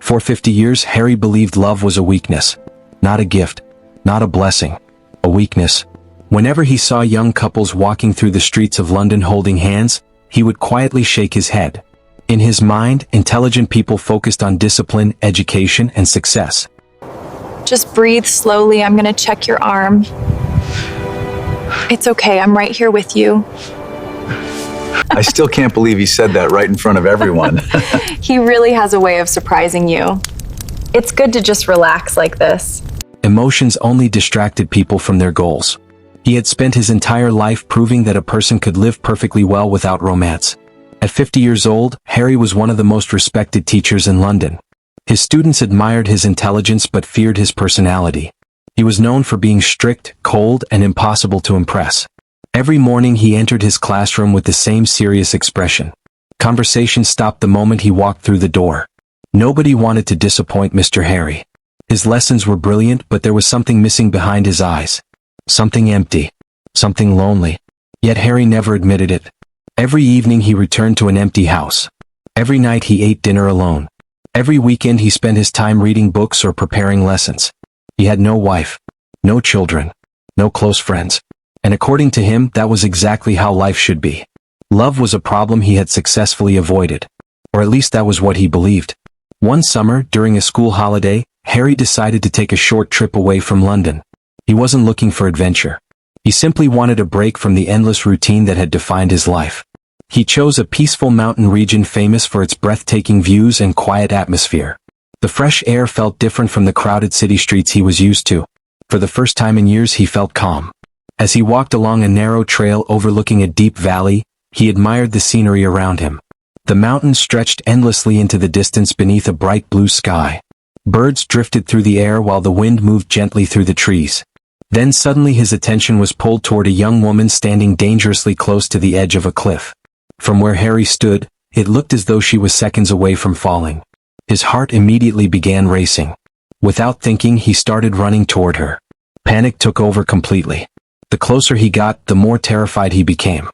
For 50 years, Harry believed love was a weakness. Not a gift. Not a blessing. A weakness. Whenever he saw young couples walking through the streets of London holding hands, he would quietly shake his head. In his mind, intelligent people focused on discipline, education, and success. Just breathe slowly. I'm gonna check your arm. It's okay, I'm right here with you. I still can't believe he said that right in front of everyone. He really has a way of surprising you. It's good to just relax like this. Emotions only distracted people from their goals. He had spent his entire life proving that a person could live perfectly well without romance. At 50 years old, Harry was one of the most respected teachers in London. His students admired his intelligence but feared his personality. He was known for being strict, cold, and impossible to impress. Every morning he entered his classroom with the same serious expression. Conversation stopped the moment he walked through the door. Nobody wanted to disappoint Mr. Harry. His lessons were brilliant, but there was something missing behind his eyes. Something empty. Something lonely. Yet Harry never admitted it. Every evening he returned to an empty house. Every night he ate dinner alone. Every weekend he spent his time reading books or preparing lessons. He had no wife, no children, no close friends. And according to him, that was exactly how life should be. Love was a problem he had successfully avoided. Or at least that was what he believed. One summer, during a school holiday, Harry decided to take a short trip away from London. He wasn't looking for adventure. He simply wanted a break from the endless routine that had defined his life. He chose a peaceful mountain region famous for its breathtaking views and quiet atmosphere. The fresh air felt different from the crowded city streets he was used to. For the first time in years he felt calm. As he walked along a narrow trail overlooking a deep valley, he admired the scenery around him. The mountains stretched endlessly into the distance beneath a bright blue sky. Birds drifted through the air while the wind moved gently through the trees. Then suddenly his attention was pulled toward a young woman standing dangerously close to the edge of a cliff. From where Harry stood, it looked as though she was seconds away from falling. His heart immediately began racing. Without thinking, he started running toward her. Panic took over completely. The closer he got, the more terrified he became.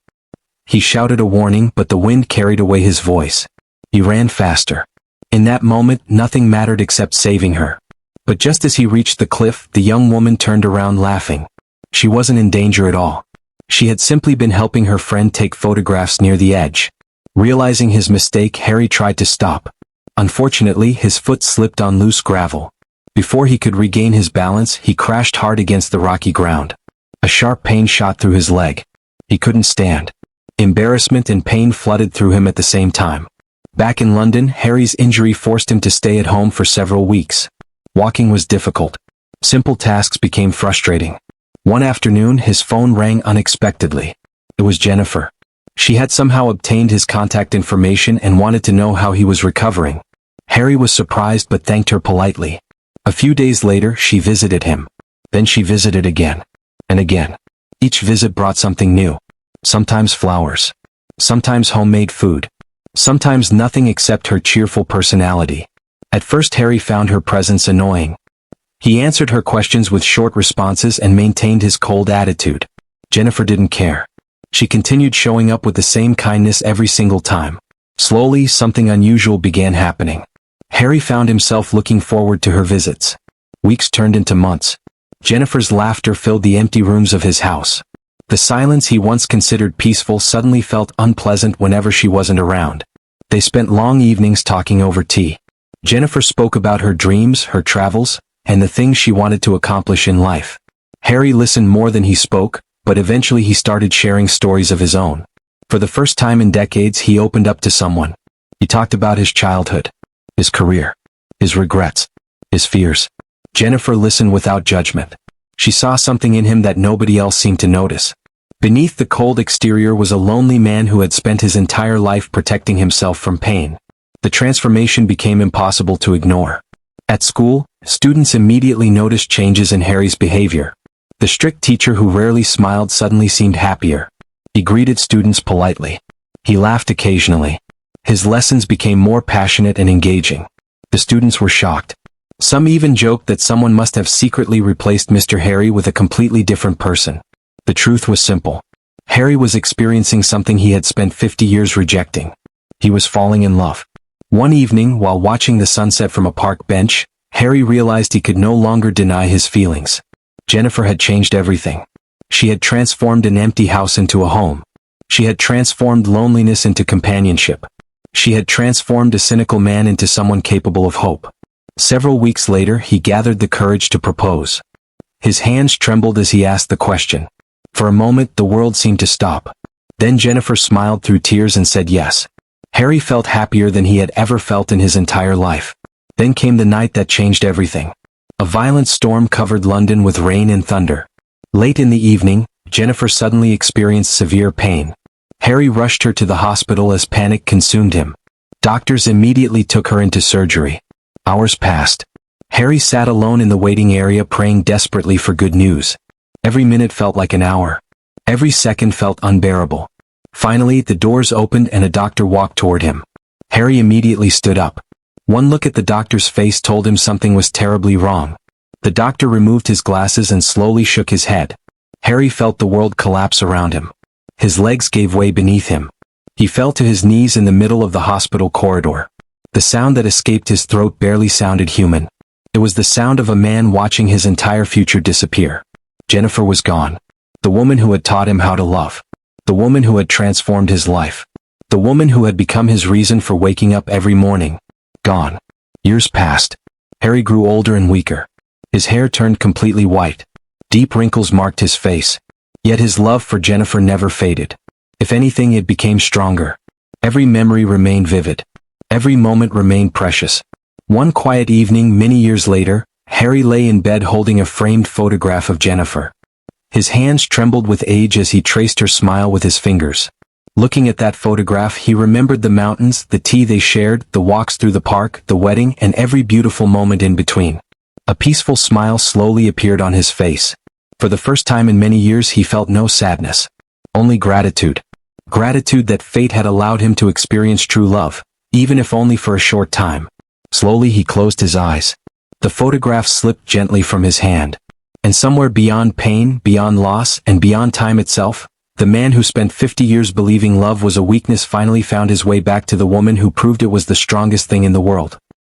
He shouted a warning, but the wind carried away his voice. He ran faster. In that moment, nothing mattered except saving her. But just as he reached the cliff, the young woman turned around laughing. She wasn't in danger at all. She had simply been helping her friend take photographs near the edge. Realizing his mistake, Harry tried to stop. Unfortunately, his foot slipped on loose gravel. Before he could regain his balance, he crashed hard against the rocky ground. A sharp pain shot through his leg. He couldn't stand. Embarrassment and pain flooded through him at the same time. Back in London, Harry's injury forced him to stay at home for several weeks. Walking was difficult. Simple tasks became frustrating. One afternoon, his phone rang unexpectedly. It was Jennifer. She had somehow obtained his contact information and wanted to know how he was recovering. Harry was surprised but thanked her politely. A few days later, she visited him. Then she visited again. And again. Each visit brought something new. Sometimes flowers. Sometimes homemade food. Sometimes nothing except her cheerful personality. At first Harry found her presence annoying. He answered her questions with short responses and maintained his cold attitude. Jennifer didn't care. She continued showing up with the same kindness every single time. Slowly, something unusual began happening. Harry found himself looking forward to her visits. Weeks turned into months. Jennifer's laughter filled the empty rooms of his house. The silence he once considered peaceful suddenly felt unpleasant whenever she wasn't around. They spent long evenings talking over tea. Jennifer spoke about her dreams, her travels, and the things she wanted to accomplish in life. Harry listened more than he spoke, but eventually he started sharing stories of his own. For the first time in decades, he opened up to someone. He talked about his childhood, his career, his regrets, his fears. Jennifer listened without judgment. She saw something in him that nobody else seemed to notice. Beneath the cold exterior was a lonely man who had spent his entire life protecting himself from pain. The transformation became impossible to ignore. At school, students immediately noticed changes in Harry's behavior. The strict teacher who rarely smiled suddenly seemed happier. He greeted students politely. He laughed occasionally. His lessons became more passionate and engaging. The students were shocked. Some even joked that someone must have secretly replaced Mr. Harry with a completely different person. The truth was simple. Harry was experiencing something he had spent 50 years rejecting. He was falling in love. One evening, while watching the sunset from a park bench, Harry realized he could no longer deny his feelings. Jennifer had changed everything. She had transformed an empty house into a home. She had transformed loneliness into companionship. She had transformed a cynical man into someone capable of hope. Several weeks later, he gathered the courage to propose. His hands trembled as he asked the question. For a moment, the world seemed to stop. Then Jennifer smiled through tears and said yes. Harry felt happier than he had ever felt in his entire life. Then came the night that changed everything. A violent storm covered London with rain and thunder. Late in the evening, Jennifer suddenly experienced severe pain. Harry rushed her to the hospital as panic consumed him. Doctors immediately took her into surgery. Hours passed. Harry sat alone in the waiting area praying desperately for good news. Every minute felt like an hour. Every second felt unbearable. Finally, the doors opened and a doctor walked toward him. Harry immediately stood up. One look at the doctor's face told him something was terribly wrong. The doctor removed his glasses and slowly shook his head. Harry felt the world collapse around him. His legs gave way beneath him. He fell to his knees in the middle of the hospital corridor. The sound that escaped his throat barely sounded human. It was the sound of a man watching his entire future disappear. Jennifer was gone. The woman who had taught him how to love. The woman who had transformed his life. The woman who had become his reason for waking up every morning. Gone. Years passed. Harry grew older and weaker. His hair turned completely white. Deep wrinkles marked his face. Yet his love for Jennifer never faded. If anything, it became stronger. Every memory remained vivid. Every moment remained precious. One quiet evening many years later, Harry lay in bed holding a framed photograph of Jennifer. His hands trembled with age as he traced her smile with his fingers. Looking at that photograph, he remembered the mountains, the tea they shared, the walks through the park, the wedding, and every beautiful moment in between. A peaceful smile slowly appeared on his face. For the first time in many years, he felt no sadness. Only gratitude. Gratitude that fate had allowed him to experience true love, even if only for a short time. Slowly he closed his eyes. The photograph slipped gently from his hand. And somewhere beyond pain, beyond loss, and beyond time itself, the man who spent 50 years believing love was a weakness finally found his way back to the woman who proved it was the strongest thing in the world.